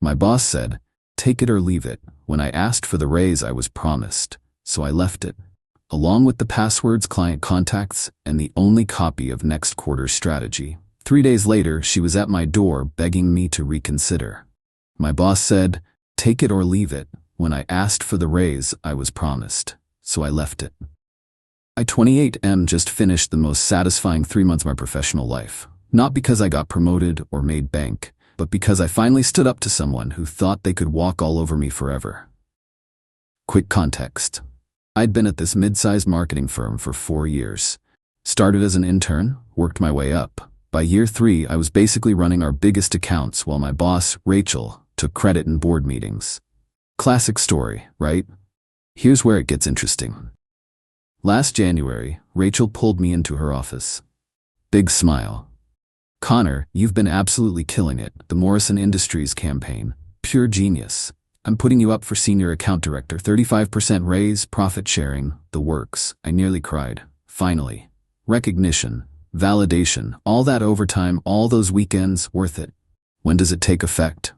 My boss said, "Take it or leave it," when I asked for the raise I was promised, so I left it, along with the passwords, client contacts, and the only copy of next quarter's strategy. 3 days later, she was at my door begging me to reconsider. My boss said, "Take it or leave it," when I asked for the raise I was promised, so I left it. I 28M just finished the most satisfying 3 months of my professional life, not because I got promoted or made bank, but because I finally stood up to someone who thought they could walk all over me forever. Quick context. I'd been at this mid-sized marketing firm for 4 years. Started as an intern, worked my way up. By year 3, I was basically running our biggest accounts while my boss, Rachel, took credit in board meetings. Classic story, right? Here's where it gets interesting. Last January, Rachel pulled me into her office. Big smile. "Connor, you've been absolutely killing it. The Morrison Industries campaign. Pure genius. I'm putting you up for senior account director, 35% raise, profit sharing, the works." I nearly cried. Finally. Recognition, validation, all that overtime, all those weekends, worth it. When does it take effect?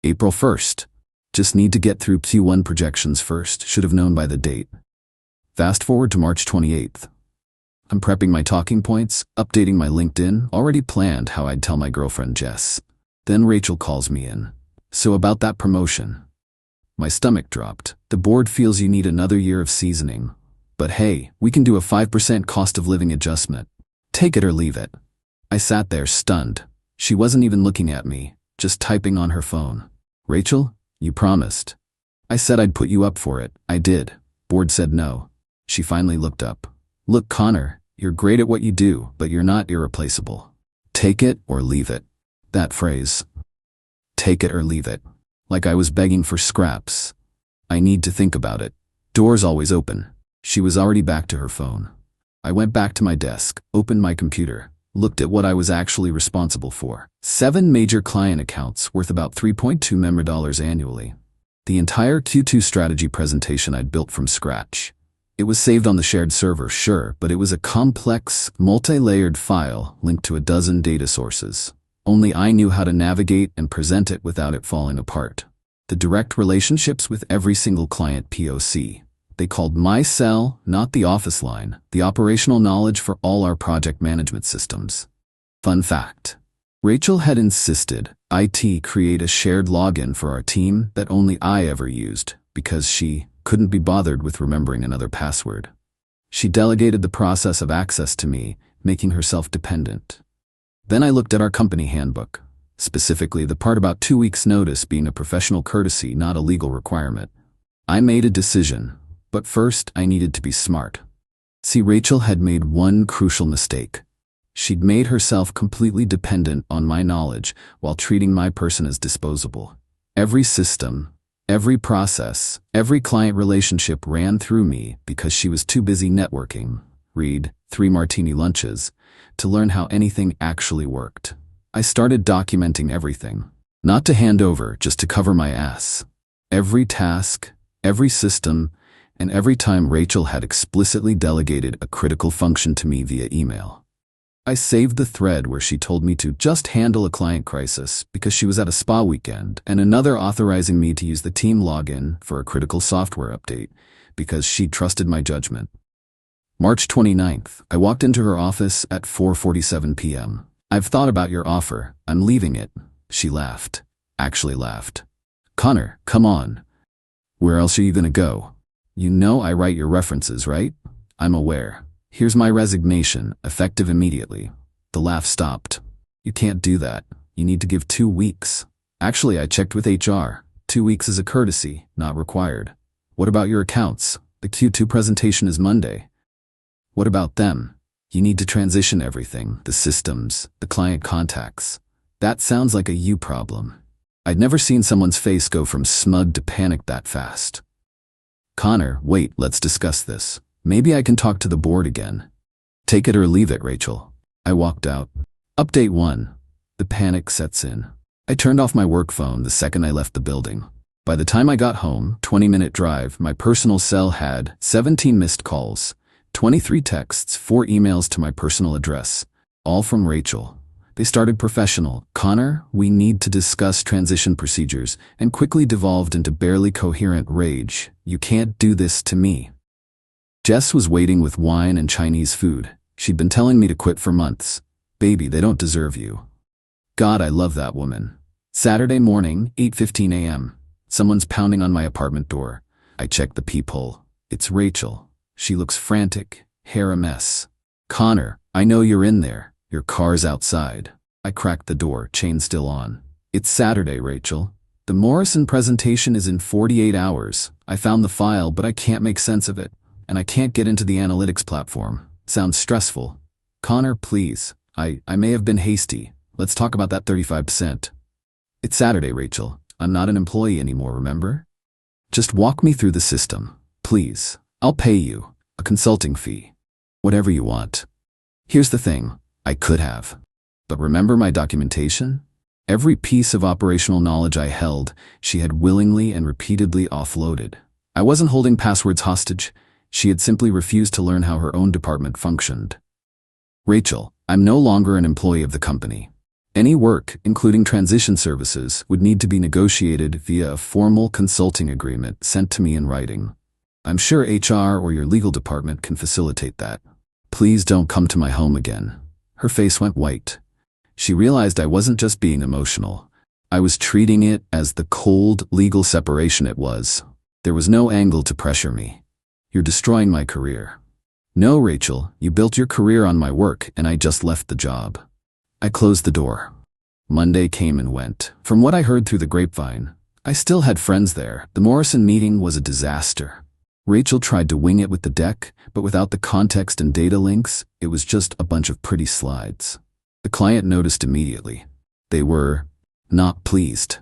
April 1st. Just need to get through Q1 projections first. Should have known by the date. Fast forward to March 28th. I'm prepping my talking points, updating my LinkedIn, already planned how I'd tell my girlfriend Jess. Then Rachel calls me in. "So about that promotion." My stomach dropped. "The board feels you need another year of seasoning. But hey, we can do a 5% cost of living adjustment. Take it or leave it." I sat there stunned. She wasn't even looking at me, just typing on her phone. "Rachel, you promised." I said I'd put you up for it. I did. Board said no. She finally looked up. "Look, Connor, you're great at what you do, but you're not irreplaceable. Take it or leave it." That phrase. Take it or leave it. Like I was begging for scraps. "I need to think about it." Doors always open. She was already back to her phone. I went back to my desk, opened my computer, looked at what I was actually responsible for. 7 major client accounts worth about $3.2 million annually. The entire Q2 strategy presentation I'd built from scratch. It was saved on the shared server, sure, but it was a complex, multi-layered file linked to a dozen data sources. Only I knew how to navigate and present it without it falling apart. The direct relationships with every single client POC. They called my cell, not the office line, the operational knowledge for all our project management systems. Fun fact. Rachel had insisted IT create a shared login for our team that only I ever used, because she couldn't be bothered with remembering another password. She delegated the process of access to me, making herself dependent. Then I looked at our company handbook, specifically the part about 2 weeks' notice being a professional courtesy, not a legal requirement. I made a decision, but first I needed to be smart. See, Rachel had made one crucial mistake. She'd made herself completely dependent on my knowledge while treating my person as disposable. Every system, every process, every client relationship ran through me because she was too busy networking, read 3 martini lunches, to learn how anything actually worked. I started documenting everything, not to hand over, just to cover my ass. Every task, every system, and every time Rachel had explicitly delegated a critical function to me via email. I saved the thread where she told me to just handle a client crisis because she was at a spa weekend, and another authorizing me to use the team login for a critical software update because she trusted my judgment. March 29th, I walked into her office at 4:47 p.m. "I've thought about your offer. I'm leaving it." She laughed. Actually laughed. "Connor, come on. Where else are you gonna go? You know I write your references, right?" "I'm aware. Here's my resignation, effective immediately." The laugh stopped. "You can't do that. You need to give 2 weeks. Actually, I checked with HR. 2 weeks is a courtesy, not required." "What about your accounts? The Q2 presentation is Monday." "What about them? You need to transition everything, the systems, the client contacts." "That sounds like a you problem." I'd never seen someone's face go from smug to panic that fast. "Connor, wait, let's discuss this. Maybe I can talk to the board again." "Take it or leave it, Rachel." I walked out. Update 1. The panic sets in. I turned off my work phone the second I left the building. By the time I got home, 20-minute drive, my personal cell had 17 missed calls, 23 texts, 4 emails to my personal address, all from Rachel. They started professional. "Connor, we need to discuss transition procedures," and quickly devolved into barely coherent rage. "You can't do this to me." Jess was waiting with wine and Chinese food. She'd been telling me to quit for months. "Baby, they don't deserve you." God, I love that woman. Saturday morning, 8:15 a.m. Someone's pounding on my apartment door. I check the peephole. It's Rachel. She looks frantic, hair a mess. "Connor, I know you're in there. Your car's outside." I cracked the door, chain still on. "It's Saturday, Rachel. The Morrison presentation is in 48 hours. I found the file, but I can't make sense of it. And I can't get into the analytics platform. Sounds stressful." "Connor, please. I may have been hasty. Let's talk about that 35%. It's Saturday, Rachel. I'm not an employee anymore, remember? Just walk me through the system, please. I'll pay you a consulting fee. Whatever you want." Here's the thing. I could have. But remember my documentation? Every piece of operational knowledge I held, she had willingly and repeatedly offloaded. I wasn't holding passwords hostage. She had simply refused to learn how her own department functioned. "Rachel, I'm no longer an employee of the company. Any work, including transition services, would need to be negotiated via a formal consulting agreement sent to me in writing. I'm sure HR or your legal department can facilitate that. Please don't come to my home again." Her face went white. She realized I wasn't just being emotional. I was treating it as the cold, legal separation it was. There was no angle to pressure me. "You're destroying my career." "No, Rachel, you built your career on my work and I just left the job." I closed the door. Monday came and went. From what I heard through the grapevine, I still had friends there. The Morrison meeting was a disaster. Rachel tried to wing it with the deck, but without the context and data links, it was just a bunch of pretty slides. The client noticed immediately. They were not pleased.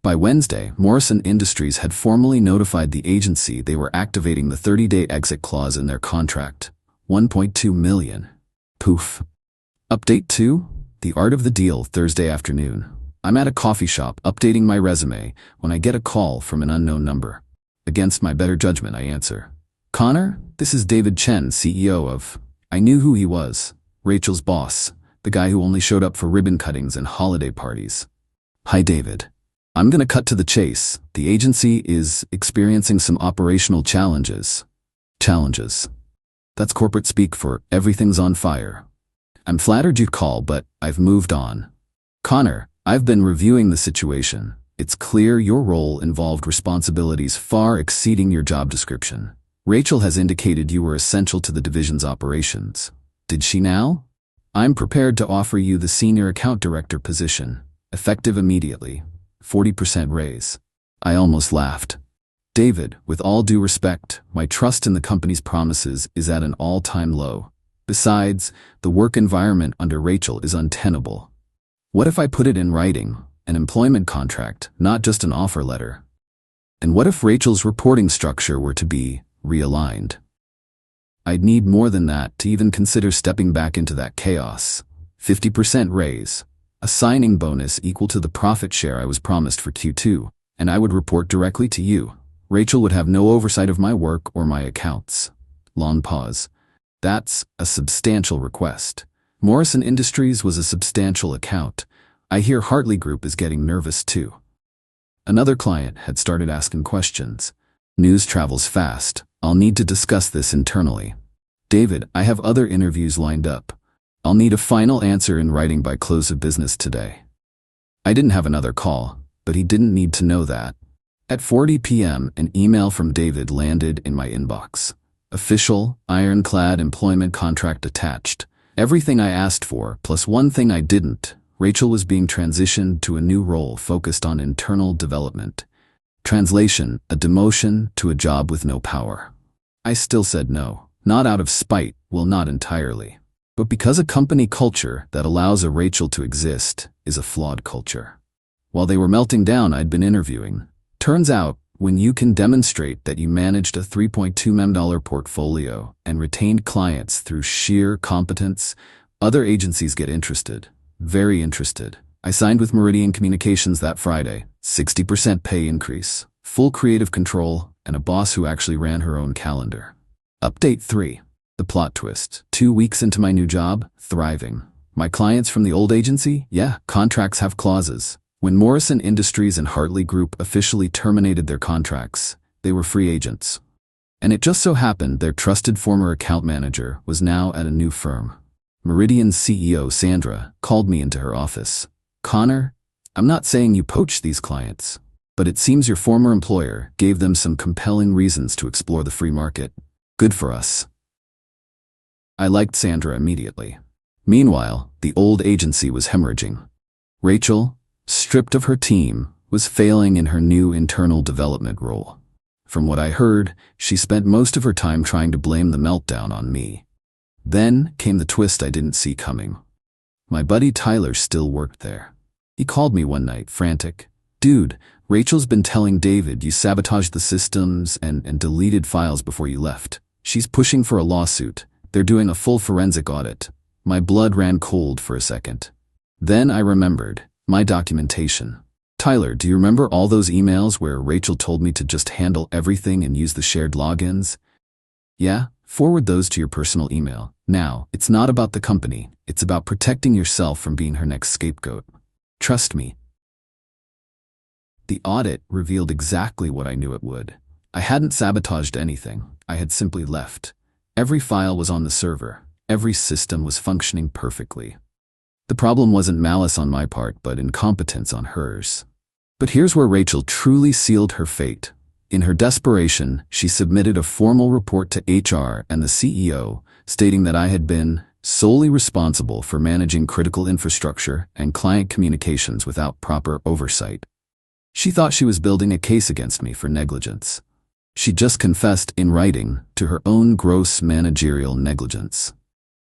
By Wednesday, Morrison Industries had formally notified the agency they were activating the 30-day exit clause in their contract. $1.2 million. Poof. Update 2? The art of the deal, Thursday afternoon. I'm at a coffee shop updating my resume when I get a call from an unknown number. Against my better judgment, I answer. "Connor, this is David Chen, CEO of..." I knew who he was. Rachel's boss, the guy who only showed up for ribbon cuttings and holiday parties. "Hi, David. I'm gonna cut to the chase. The agency is experiencing some operational challenges." Challenges. That's corporate speak for everything's on fire. "I'm flattered you call, but I've moved on." "Connor, I've been reviewing the situation. It's clear your role involved responsibilities far exceeding your job description. Rachel has indicated you were essential to the division's operations. Did she now? I'm prepared to offer you the senior account director position, effective immediately. 40% raise." I almost laughed. "David, with all due respect, my trust in the company's promises is at an all-time low. Besides, the work environment under Rachel is untenable. What if I put it in writing, an employment contract, not just an offer letter? And what if Rachel's reporting structure were to be realigned? I'd need more than that to even consider stepping back into that chaos. 50% raise, a signing bonus equal to the profit share I was promised for Q2, and I would report directly to you. Rachel would have no oversight of my work or my accounts." Long pause. "That's a substantial request. Morrison Industries was a substantial account. I hear Hartley Group is getting nervous too." Another client had started asking questions. "News travels fast. I'll need to discuss this internally. David, I have other interviews lined up. I'll need a final answer in writing by close of business today." I didn't have another call, but he didn't need to know that. At 4:00 p.m., an email from David landed in my inbox. Official, ironclad employment contract attached. Everything I asked for, plus one thing I didn't. Rachel was being transitioned to a new role focused on internal development. Translation, a demotion to a job with no power. I still said no, not out of spite, well, not entirely, but because a company culture that allows a Rachel to exist is a flawed culture. While they were melting down, I'd been interviewing. Turns out, when you can demonstrate that you managed a $3.2 million portfolio and retained clients through sheer competence, other agencies get interested. Very interested. I signed with Meridian Communications that Friday. 60% pay increase, full creative control, and a boss who actually ran her own calendar. Update 3. The plot twist. 2 weeks into my new job, thriving. My clients from the old agency? Yeah, contracts have clauses. When Morrison Industries and Hartley Group officially terminated their contracts, they were free agents. And it just so happened their trusted former account manager was now at a new firm. Meridian's CEO, Sandra, called me into her office. Connor, I'm not saying you poached these clients, but it seems your former employer gave them some compelling reasons to explore the free market. Good for us. I liked Sandra immediately. Meanwhile, the old agency was hemorrhaging. Rachel, stripped of her team, was failing in her new internal development role. From what I heard, she spent most of her time trying to blame the meltdown on me. Then came the twist I didn't see coming. My buddy Tyler still worked there. He called me one night, frantic. Dude, Rachel's been telling David you sabotaged the systems and deleted files before you left. She's pushing for a lawsuit. They're doing a full forensic audit. My blood ran cold for a second. Then I remembered. My documentation. Tyler, do you remember all those emails where Rachel told me to just handle everything and use the shared logins? Yeah, forward those to your personal email. Now, it's not about the company. It's about protecting yourself from being her next scapegoat. Trust me. The audit revealed exactly what I knew it would. I hadn't sabotaged anything. I had simply left. Every file was on the server. Every system was functioning perfectly. The problem wasn't malice on my part, but incompetence on hers. But here's where Rachel truly sealed her fate. In her desperation, she submitted a formal report to HR and the CEO, stating that I had been solely responsible for managing critical infrastructure and client communications without proper oversight. She thought she was building a case against me for negligence. She just confessed in writing to her own gross managerial negligence.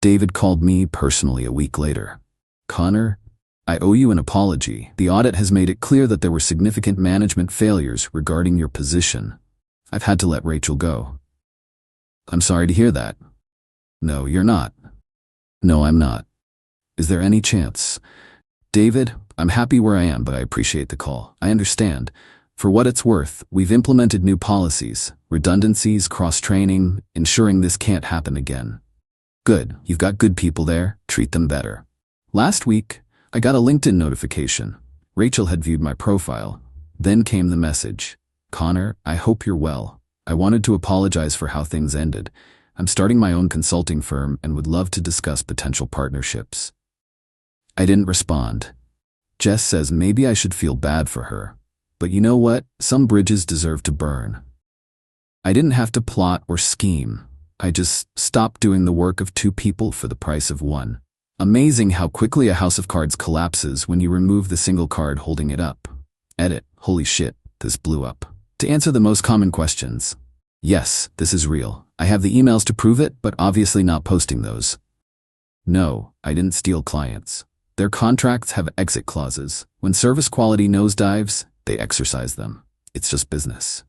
David called me personally a week later. Connor, I owe you an apology. The audit has made it clear that there were significant management failures regarding your position. I've had to let Rachel go. I'm sorry to hear that. No, you're not. No, I'm not. Is there any chance? David, I'm happy where I am, but I appreciate the call. I understand. For what it's worth, we've implemented new policies, redundancies, cross-training, ensuring this can't happen again. Good, you've got good people there. Treat them better. Last week, I got a LinkedIn notification. Rachel had viewed my profile. Then came the message. Connor, I hope you're well. I wanted to apologize for how things ended. I'm starting my own consulting firm and would love to discuss potential partnerships. I didn't respond. Jess says maybe I should feel bad for her. But you know what? Some bridges deserve to burn. I didn't have to plot or scheme. I just stopped doing the work of two people for the price of one. Amazing how quickly a house of cards collapses when you remove the single card holding it up. Edit. Holy shit, this blew up. To answer the most common questions. Yes, this is real. I have the emails to prove it, but obviously not posting those. No, I didn't steal clients. Their contracts have exit clauses. When service quality nosedives, they exercise them. It's just business.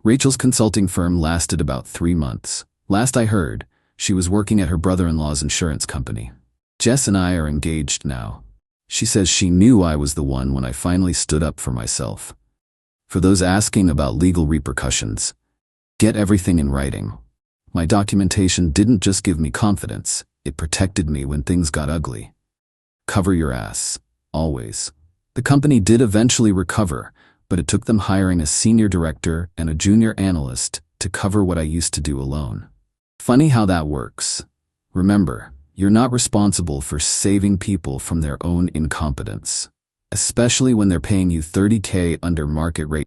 Rachel's consulting firm lasted about 3 months. Last I heard, she was working at her brother-in-law's insurance company. Jess and I are engaged now. She says she knew I was the one when I finally stood up for myself. For those asking about legal repercussions, get everything in writing. My documentation didn't just give me confidence, it protected me when things got ugly. Cover your ass, always. The company did eventually recover, but it took them hiring a senior director and a junior analyst to cover what I used to do alone. Funny how that works. Remember, you're not responsible for saving people from their own incompetence, especially when they're paying you $30K under market rate.